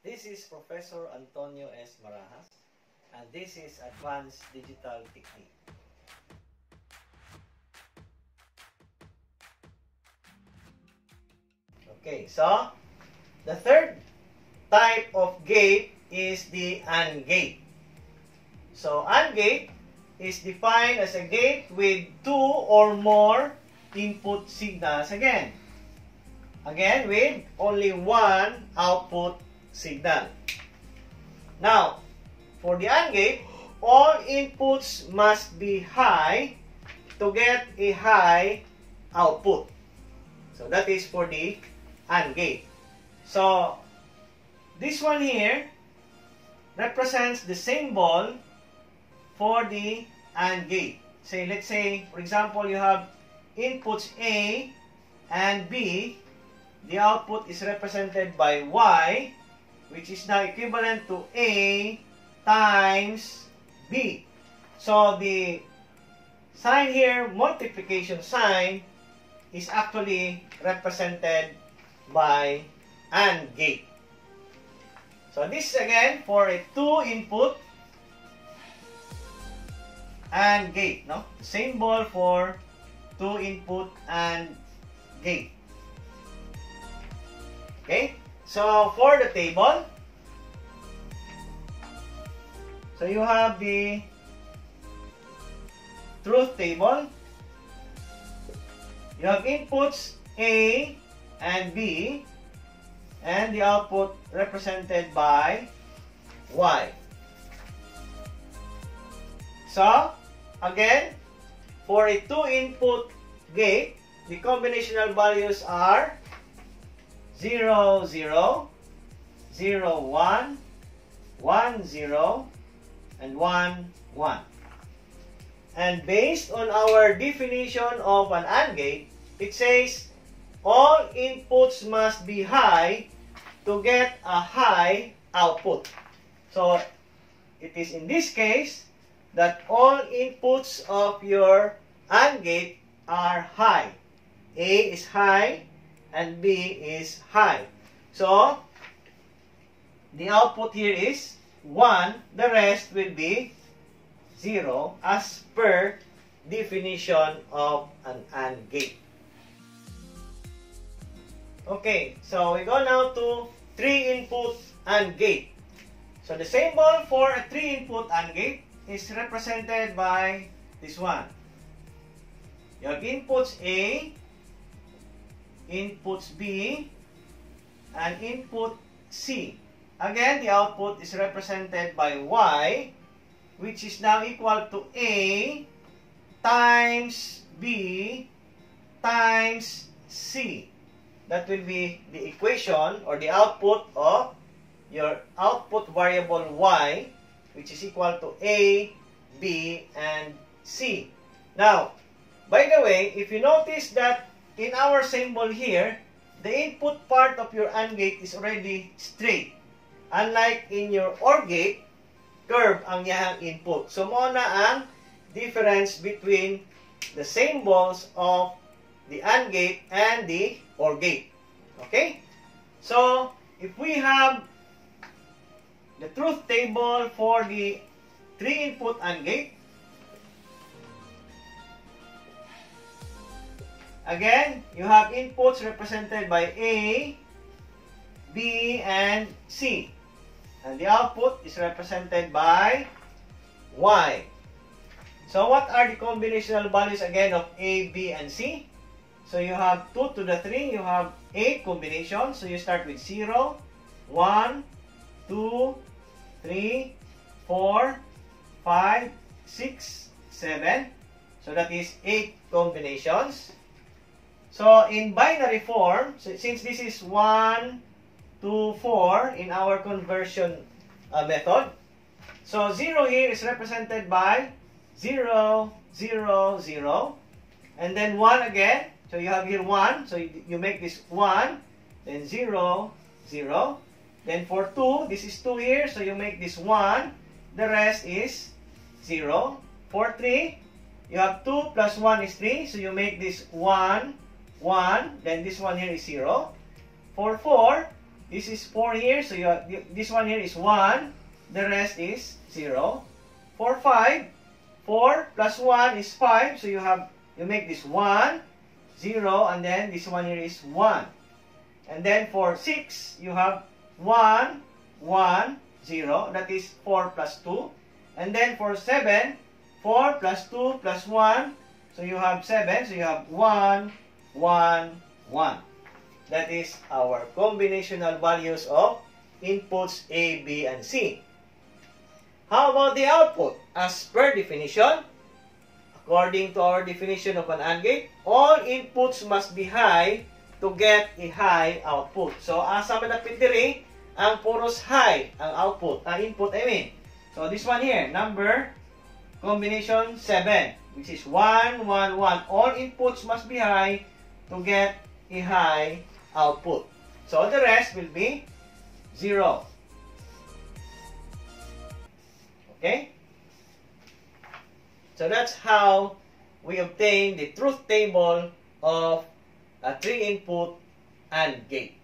This is Professor Antonio S. Marajas, and this is Advanced Digital Technique. Okay, so the third type of gate is the AND gate. So AND gate is defined as a gate with two or more input signals again with only one output signal. Now, for the AND gate, all inputs must be high to get a high output. So that is for the AND gate. So this one here represents the symbol for the AND gate. Let's say, for example, you have inputs A and B. The output is represented by Y, which is now equivalent to A times B. So the sign here, multiplication sign, is actually represented by AND gate. So this is again for a two-input AND gate, no? Symbol for two-input AND gate. Okay? So for the table, so you have the truth table. You have inputs A and B, and the output represented by Y. So, again, for a two-input gate, the combinational values are 0, 0, 0, 1, 1, 0, and 1, 1. And based on our definition of an AND gate, it says all inputs must be high to get a high output. So, it is in this case that all inputs of your AND gate are high. A is high and B is high. So, the output here is 1. The rest will be 0 as per definition of an AND gate. Okay, so we go now to 3-input AND gate. So the symbol for a 3-input AND gate is represented by this one. You have inputs A, inputs B, and input C. Again, the output is represented by Y, which is now equal to A times B times C. That will be the equation or the output of your output variable Y, which is equal to A, B, and C. Now, by the way, if you notice that in our symbol here, the input part of your AND gate is already straight. Unlike in your OR gate, curve ang yahang input. So, mo na ang difference between the symbols of the AND gate and the OR gate. Okay? So, if we have the truth table for the 3-input AND gate, again, you have inputs represented by A, B, and C. And the output is represented by Y. So what are the combinational values again of A, B, and C? So you have 2 to the 3, you have 8 combinations. So you start with 0, 1, 2, 3, 4, 5, 6, 7. So that is 8 combinations. So in binary form, since this is 1, 2, 4 in our conversion method, so 0 here is represented by 0, 0, 0, and then 1 again. So you have here 1, so you make this 1, then 0, 0. Then for 2, this is 2 here, so you make this 1, the rest is 0. For 3, you have 2 plus 1 is 3, so you make this 1, 1, then this one here is 0. For 4, This is 4 here, so this one here is 1. The rest is 0. For 5, 4 plus 1 is 5. So you make this 1, 0, and then this one here is 1. And then for 6, you have 1, 1, 0. That is 4 plus 2. And then for 7, 4 plus 2 plus 1. So you have 7. So you have 1, 1, 1. That is our combinational values of inputs A, B, and C. How about the output? As per definition, according to our definition of an AND gate, all inputs must be high to get a high output. So, asa malapit diri, ang puros high ang output, ang input I mean. So, this one here, number combination 7, which is 1, 1, 1. All inputs must be high to get a high output. So, the rest will be 0. Okay? So, that's how we obtain the truth table of a 3-input AND gate.